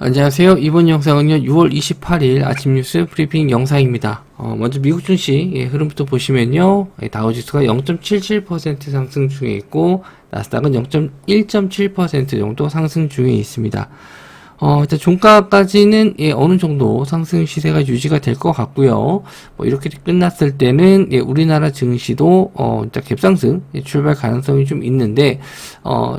안녕하세요. 이번 영상은요, 6월 28일 아침 뉴스 브리핑 영상입니다. 먼저 미국 증시 흐름부터 보시면요, 다우지수가 0.77% 상승 중에 있고, 나스닥은 1.7% 정도 상승 중에 있습니다. 일단 종가까지는 어느 정도 상승 시세가 유지가 될 것 같고요. 이렇게 끝났을 때는 우리나라 증시도 일단 갭상승 출발 가능성이 좀 있는데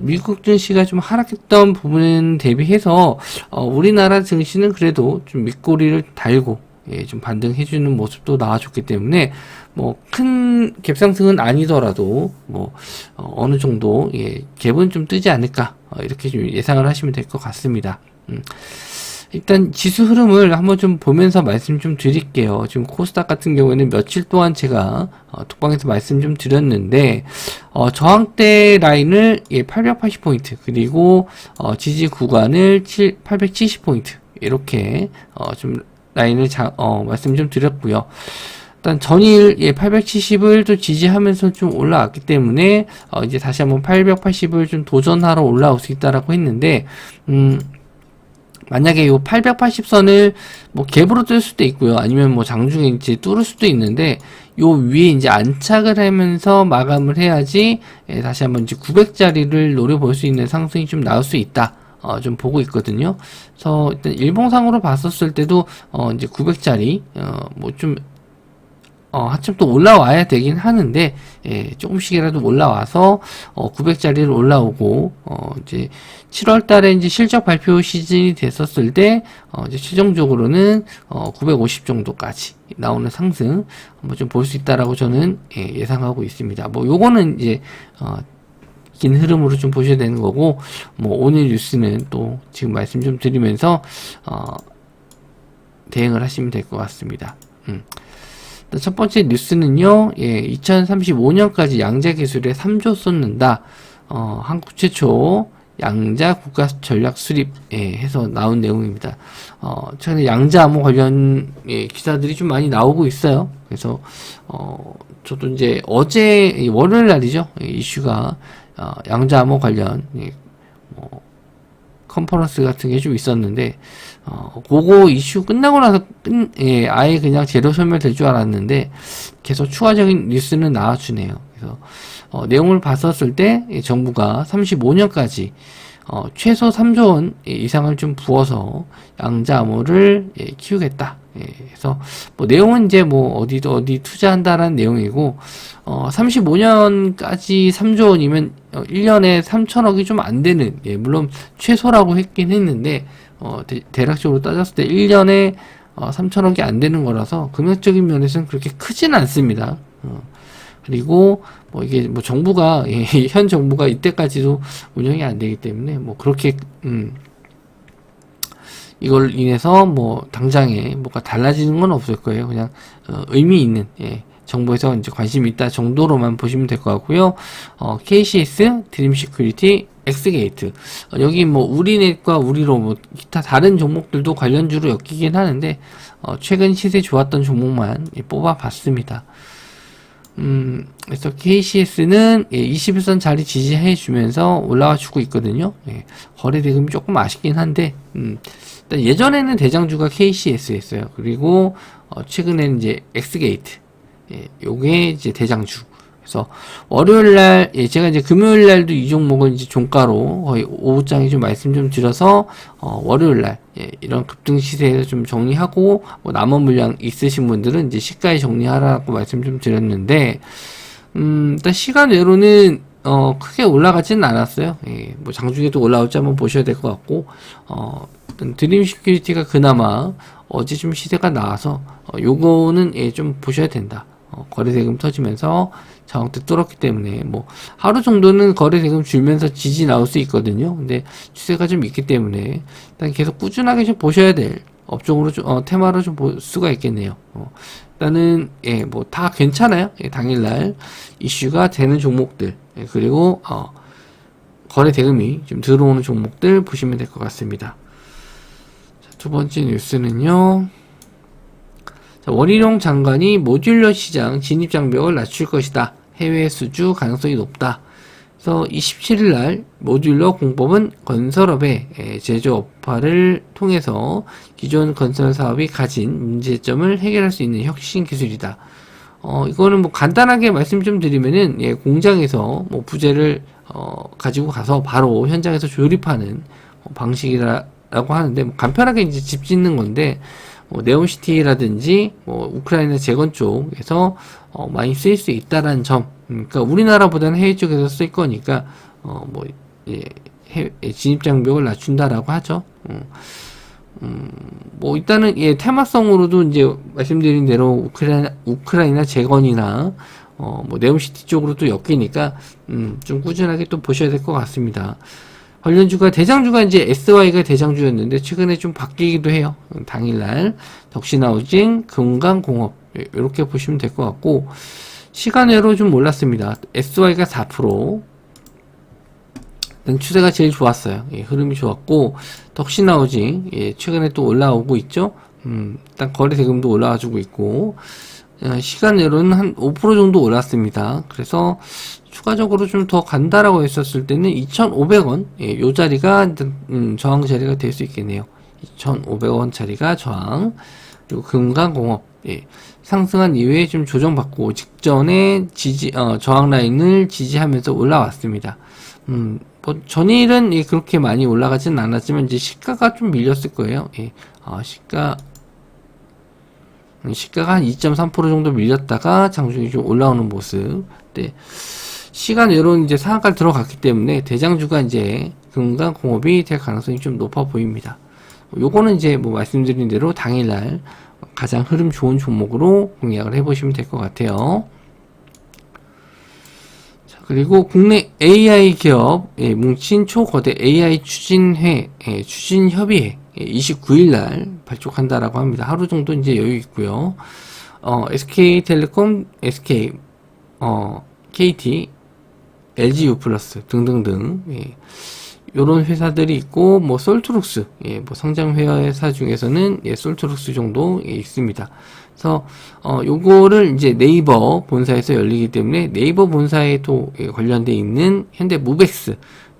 미국 증시가 좀 하락했던 부분 대비해서 우리나라 증시는 그래도 좀 밑꼬리를 달고 좀 반등해주는 모습도 나와줬기 때문에 큰 갭상승은 아니더라도 어느 정도 갭은 좀 뜨지 않을까 이렇게 좀 예상을 하시면 될 것 같습니다. 일단 지수 흐름을 한번 좀 보면서 말씀 좀 드릴게요. 지금 코스닥 같은 경우에는 며칠 동안 제가 톡방에서 말씀 좀 드렸는데 저항대 라인을 880포인트 그리고 지지 구간을 870포인트 이렇게 좀 라인을 말씀 좀 드렸고요. 일단 전일 870을 또 지지하면서 좀 올라왔기 때문에 이제 다시 한번 880을 좀 도전하러 올라올 수 있다라고 했는데 만약에 요 880선을 갭으로 뜰 수도 있고요. 아니면 장중에 이제 뚫을 수도 있는데 요 위에 이제 안착을 하면서 마감을 해야지 다시 한번 이제 900짜리를 노려볼 수 있는 상승이 좀 나올 수 있다. 좀 보고 있거든요. 그래서 일단 일봉상으로 봤었을 때도 이제 900짜리 좀 한참 또 올라와야 되긴 하는데, 조금씩이라도 올라와서, 900짜리를 올라오고, 이제, 7월 달에 이제 실적 발표 시즌이 됐었을 때, 이제 최종적으로는, 950 정도까지 나오는 상승, 한번 좀 볼 수 있다라고 저는, 예상하고 있습니다. 요거는 이제, 긴 흐름으로 좀 보셔야 되는 거고, 오늘 뉴스는 또 지금 말씀 좀 드리면서, 대응을 하시면 될 것 같습니다. 첫 번째 뉴스는요, 2035년까지 양자 기술에 3조 쏟는다. 한국 최초 양자 국가 전략 수립, 해서 나온 내용입니다. 최근에 양자 암호 관련, 기사들이 좀 많이 나오고 있어요. 그래서, 저도 이제 어제, 월요일 날이죠. 이슈가, 양자 암호 관련, 컨퍼런스 같은 게 좀 있었는데, 그거 이슈 끝나고 나서 아예 그냥 재료 소멸될 줄 알았는데, 계속 추가적인 뉴스는 나와주네요. 그래서, 내용을 봤었을 때, 정부가 35년까지, 최소 3조 원 이상을 좀 부어서 양자 암호를 키우겠다. 그래서 내용은 이제 어디 투자한다라는 내용이고 35년까지 3조 원이면 1년에 3천억이 좀 안 되는 물론 최소라고 했긴 했는데 대략적으로 따졌을 때 1년에 3천억이 안 되는 거라서 금액적인 면에서는 그렇게 크진 않습니다. 그리고 이게 정부가 현 정부가 이때까지도 운영이 안 되기 때문에 그렇게 이걸 인해서 당장에 뭐가 달라지는 건 없을 거예요. 그냥 의미 있는 정부에서 이제 관심이 있다 정도로만 보시면 될 것 같고요. KCS, 드림시큐리티, 엑스게이트 여기 우리넷과 우리로 기타 다른 종목들도 관련주로 엮이긴 하는데 최근 시세 좋았던 종목만 뽑아봤습니다. 그래서 KCS는 21선 자리 지지해주면서 올라와 주고 있거든요. 거래 대금이 조금 아쉽긴 한데, 일단 예전에는 대장주가 KCS였어요. 그리고, 최근에는 이제 엑스게이트. 요게 이제 대장주. 그래서 월요일날, 제가 이제 금요일날도 이 종목을 이제 종가로 거의 오후장에 좀 말씀 좀 드려서, 월요일날, 이런 급등 시세에서 좀 정리하고, 남은 물량 있으신 분들은 이제 시가에 정리하라고 말씀 좀 드렸는데, 일단 시간 외로는, 크게 올라가지는 않았어요. 장중에도 올라올지 한번 보셔야 될 것 같고, 드림 시큐리티가 그나마 어제 좀 시세가 나와서, 요거는 좀 보셔야 된다. 거래 대금 터지면서 저항대 뚫었기 때문에 하루 정도는 거래 대금 줄면서 지지 나올 수 있거든요. 근데 추세가 좀 있기 때문에 일단 계속 꾸준하게 좀 보셔야 될 업종으로 좀 테마로 좀 볼 수가 있겠네요. 일단은 다 괜찮아요. 당일날 이슈가 되는 종목들 그리고 거래 대금이 좀 들어오는 종목들 보시면 될 것 같습니다. 자, 두 번째 뉴스는요. 원희룡 장관이 모듈러 시장 진입 장벽을 낮출 것이다. 해외 수주 가능성이 높다. 그래서 27일 날 모듈러 공법은 건설업의 제조업화를 통해서 기존 건설 사업이 가진 문제점을 해결할 수 있는 혁신 기술이다. 이거는 뭐 간단하게 말씀 좀 드리면은, 공장에서 뭐 부재를 가지고 가서 바로 현장에서 조립하는 방식이라고 하는데, 뭐 간편하게 이제 집 짓는 건데, 뭐 네온시티라든지 뭐 우크라이나 재건 쪽에서 많이 쓰일 수 있다라는 점. 그러니까 우리나라보다는 해외 쪽에서 쓸 거니까 해외 진입 장벽을 낮춘다라고 하죠. 뭐 일단은 테마성으로도 이제 말씀드린 대로 우크라이나 재건이나 뭐 네옴시티 쪽으로도 엮이니까 좀 꾸준하게 또 보셔야 될 것 같습니다. 관련주가 대장주가 이제 SY가 대장주였는데 최근에 좀 바뀌기도 해요. 당일날 덕신하우징, 금강공업 이렇게 보시면 될 것 같고, 시간외로 좀 올랐습니다. SY가 4%. 일단 추세가 제일 좋았어요. 흐름이 좋았고, 덕신하우징 최근에 또 올라오고 있죠. 일단 거래 대금도 올라와주고 있고, 시간외로는 한 5% 정도 올랐습니다. 그래서 추가적으로 좀 더 간다라고 했었을 때는 2,500원, 요 자리가 저항 자리가 될 수 있겠네요. 2,500원 자리가 저항. 그리고 금강공업 상승한 이후에 좀 조정받고 직전에 저항 라인을 지지하면서 올라왔습니다. 뭐 전일은 그렇게 많이 올라가진 않았지만 이제 시가가 좀 밀렸을 거예요. 시가가 한 2.3% 정도 밀렸다가 장중이 좀 올라오는 모습. 시간 외로 이제 상한가를 들어갔기 때문에 대장주가 이제 금강공업이 될 가능성이 좀 높아 보입니다. 요거는 이제 뭐 말씀드린 대로 당일날 가장 흐름 좋은 종목으로 공략을 해보시면 될 것 같아요. 자, 그리고 국내 AI 기업 뭉친 초거대 AI 추진회 추진협의회 29일날 발족한다라고 합니다. 하루 정도 이제 여유 있고요. SK텔레콤, SK, KT, LGU 플러스 등등등 요런 회사들이 있고, 뭐 솔트룩스 뭐 성장 회사 중에서는 솔트룩스 정도 있습니다. 그래서 요거를 이제 네이버 본사에서 열리기 때문에 네이버 본사에도 관련돼 있는 현대무벡스,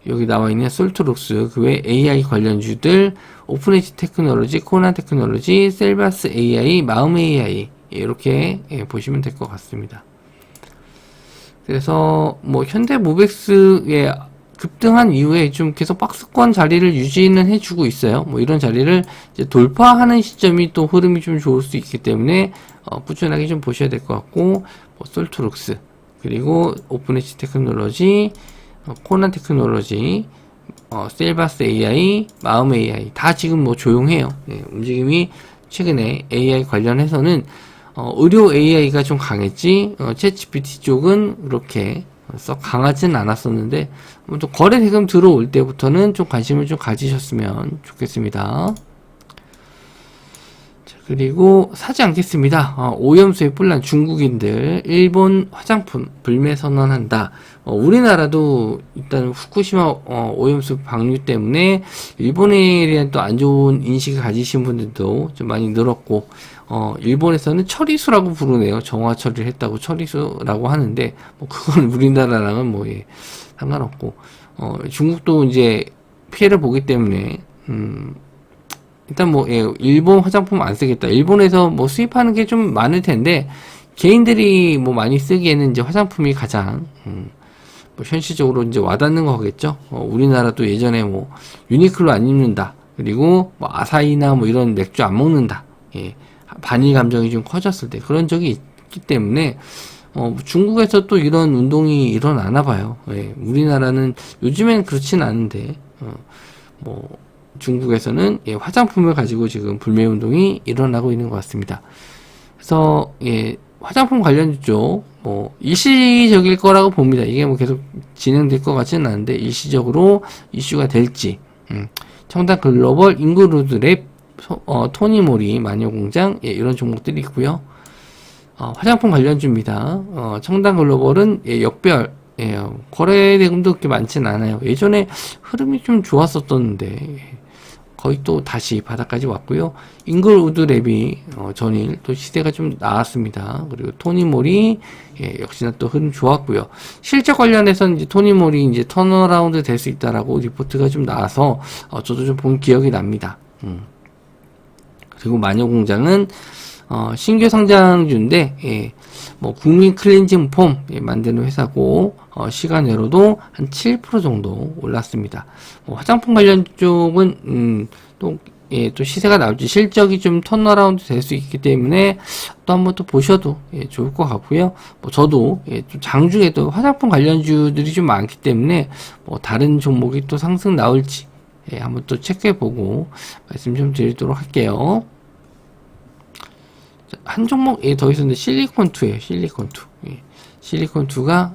여기 나와 있는 솔트룩스, 그 외 AI 관련주들 오픈엣지 테크놀로지, 코난 테크놀로지, 셀바스 AI, 마음 AI 이렇게 보시면 될 것 같습니다. 그래서 뭐 현대무벡스의 급등한 이후에 좀 계속 박스권 자리를 유지는 해주고 있어요. 뭐 이런 자리를 이제 돌파하는 시점이 또 흐름이 좀 좋을 수 있기 때문에 꾸준하게 좀 보셔야 될 것 같고, 뭐 솔트룩스, 그리고 오픈엣지 테크놀로지, 코난 테크놀로지, 셀바스 AI, 마음 AI 다 지금 뭐 조용해요. 움직임이 최근에 AI 관련해서는 의료 AI가 좀 강했지, 챗GPT 쪽은 그렇게 썩 강하진 않았었는데, 또 거래 대금 들어올 때부터는 좀 관심을 좀 가지셨으면 좋겠습니다. 자, 그리고 사지 않겠습니다. 오염수에 뿔난 중국인들 일본 화장품 불매 선언한다. 우리나라도 일단 후쿠시마 오염수 방류 때문에 일본에 대한 또 안 좋은 인식을 가지신 분들도 좀 많이 늘었고, 일본에서는 처리수라고 부르네요. 정화 처리를 했다고 처리수라고 하는데, 뭐 그건 우리나라랑은 뭐 상관없고, 중국도 이제 피해를 보기 때문에 일단 뭐 일본 화장품 안 쓰겠다. 일본에서 뭐 수입하는 게 좀 많을 텐데 개인들이 뭐 많이 쓰기에는 이제 화장품이 가장 뭐 현실적으로 이제 와닿는 거겠죠. 우리나라도 예전에 뭐 유니클로 안 입는다, 그리고 뭐 아사히나 뭐 이런 맥주 안 먹는다, 반일 감정이 좀 커졌을 때 그런 적이 있기 때문에 중국에서 또 이런 운동이 일어나나 봐요. 우리나라는 요즘엔 그렇진 않은데 뭐 중국에서는 화장품을 가지고 지금 불매 운동이 일어나고 있는 것 같습니다. 그래서 화장품 관련 쪽 뭐 일시적일 거라고 봅니다. 이게 뭐 계속 진행될 것 같지는 않은데 일시적으로 이슈가 될지. 청담 글로벌, 인그루드랩, 토니모리, 마녀공장 이런 종목들이 있고요. 화장품 관련주입니다. 청담 글로벌은 역별 거래 대금도 그렇게 많지는 않아요. 예전에 흐름이 좀 좋았었던데 거의 또 다시 바닥까지 왔고요. 잉글우드 랩이 전일 또 시세가 좀 나왔습니다. 그리고 토니모리 역시나 또 흐름 좋았고요. 실적 관련해서는 이제 토니모리 이제 턴어라운드 될 수 있다라고 리포트가 좀 나와서 저도 좀 본 기억이 납니다. 그리고 마녀공장은 신규 상장주인데 뭐 국민 클렌징 폼 만드는 회사고 시간외로도 한 7% 정도 올랐습니다. 화장품 관련 쪽은 또 시세가 나올지 실적이 좀 턴어라운드 될 수 있기 때문에 또 한번 또 보셔도 좋을 것 같고요. 저도 좀 장중에도 화장품 관련주들이 좀 많기 때문에 다른 종목이 또 상승 나올지 한번 또 체크해보고 말씀 좀 드리도록 할게요. 한 종목 더 있었는데 실리콘2에요. 실리콘2. 실리콘2가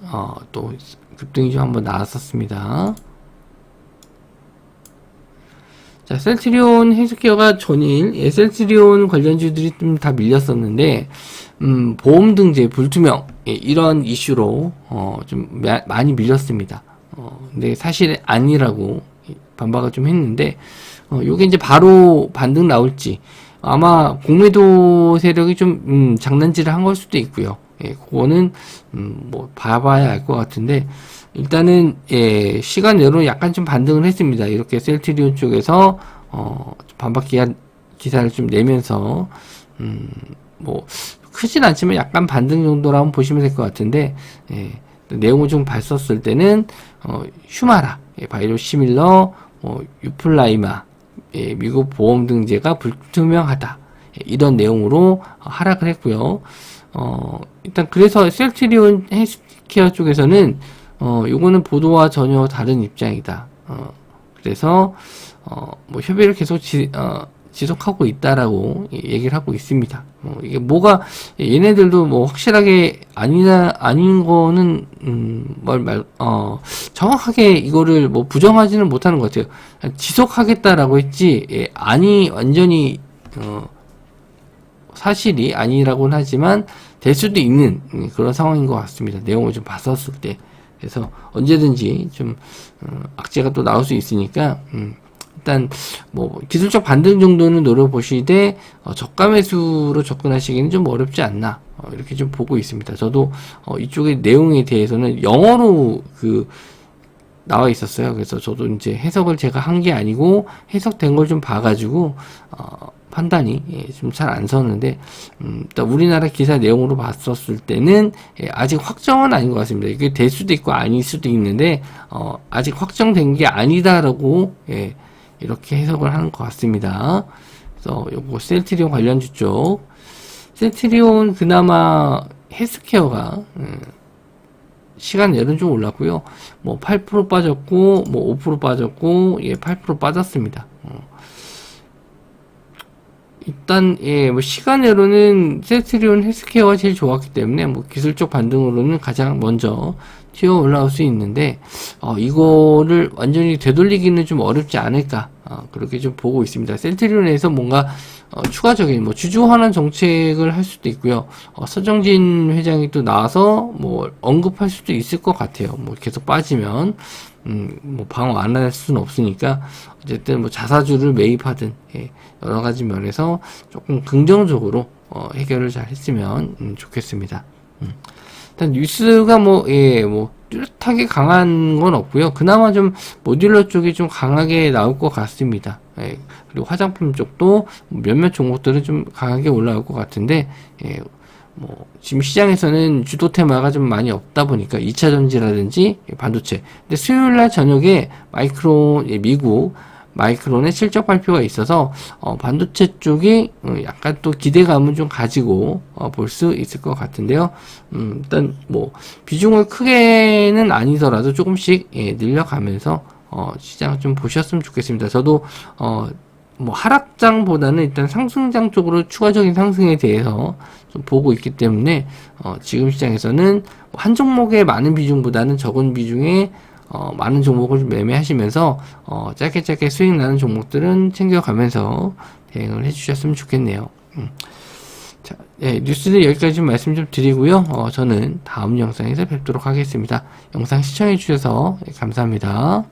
또 급등이 좀 한번 나왔었습니다. 자, 셀트리온 헬스케어가 전일 셀트리온 관련주들이 좀 다 밀렸었는데 보험 등재 불투명 이런 이슈로 좀 많이 밀렸습니다. 근데 사실 아니라고 반박을 좀 했는데 요게 이제 바로 반등 나올지 아마 공매도 세력이 좀 장난질을 한 걸 수도 있고요. 그거는 뭐 봐봐야 알 것 같은데 일단은 시간 내로 약간 좀 반등을 했습니다. 이렇게 셀트리온 쪽에서 반박 기사를 좀 내면서 뭐 크진 않지만 약간 반등 정도로 한번 보시면 될 것 같은데 내용을 좀 봤었을 때는 휴마라, 바이오시밀러, 유플라이마 미국 보험 등재가 불투명하다. 이런 내용으로 하락을 했고요. 일단 그래서 셀트리온 헬스케어 쪽에서는 요거는 보도와 전혀 다른 입장이다. 그래서 뭐 협의를 계속 지속하고 있다라고 얘기를 하고 있습니다. 이게 뭐가 얘네들도 뭐 확실하게 아닌 거는 정확하게 이거를 뭐 부정하지는 못하는 것 같아요. 지속하겠다라고 했지 완전히 사실이 아니라고는 하지만 될 수도 있는 그런 상황인 것 같습니다. 내용을 좀 봤었을 때. 그래서 언제든지 좀 악재가 또 나올 수 있으니까 일단 뭐 기술적 반등 정도는 노려보시되 저가 매수로 접근하시기는 좀 어렵지 않나 이렇게 좀 보고 있습니다. 저도 이쪽의 내용에 대해서는 영어로 나와 있었어요. 그래서 저도 이제 해석을 제가 한 게 아니고 해석된 걸 좀 봐가지고 판단이 좀 잘 안 서는데 일단 우리나라 기사 내용으로 봤었을 때는 아직 확정은 아닌 것 같습니다. 이게 될 수도 있고 아닐 수도 있는데 아직 확정된 게 아니다라고 이렇게 해석을 하는 것 같습니다. 그래서 요거 셀트리온 관련주 쪽 셀트리온 그나마 헬스케어가 시간 내로는 좀 올랐고요. 뭐 8% 빠졌고 뭐 5% 빠졌고 8% 빠졌습니다. 일단 뭐 시간으로는 셀트리온 헬스케어가 제일 좋았기 때문에 뭐 기술적 반등으로는 가장 먼저 튀어 올라올 수 있는데 이거를 완전히 되돌리기는 좀 어렵지 않을까 그렇게 좀 보고 있습니다. 셀트리온에서 뭔가 추가적인 뭐 주주 환원 정책을 할 수도 있고요. 서정진 회장이 또 나와서 뭐 언급할 수도 있을 것 같아요. 뭐 계속 빠지면 뭐 방어 안 할 수는 없으니까 어쨌든 뭐 자사주를 매입하든 여러 가지 면에서 조금 긍정적으로 해결을 잘 했으면 좋겠습니다. 일단 뉴스가 뭐 뚜렷하게 강한 건 없고요. 그나마 좀 모듈러 쪽이 좀 강하게 나올 것 같습니다. 그리고 화장품 쪽도 몇몇 종목들은 좀 강하게 올라올 것 같은데 뭐 지금 시장에서는 주도 테마가 좀 많이 없다 보니까 2차 전지라든지 반도체. 근데 수요일날 저녁에 미국 마이크론의 실적 발표가 있어서 반도체 쪽이 약간 또 기대감은 좀 가지고 볼 수 있을 것 같은데요. 일단 뭐 비중을 크게는 아니더라도 조금씩 늘려가면서 시장을 좀 보셨으면 좋겠습니다. 저도 뭐 하락장보다는 일단 상승장 쪽으로 추가적인 상승에 대해서 좀 보고 있기 때문에 지금 시장에서는 한 종목의 많은 비중보다는 적은 비중에 많은 종목을 좀 매매하시면서 짧게 수익 나는 종목들은 챙겨가면서 대응을 해주셨으면 좋겠네요. 자, 뉴스는 여기까지 좀 말씀 좀 드리고요. 저는 다음 영상에서 뵙도록 하겠습니다. 영상 시청해 주셔서 감사합니다.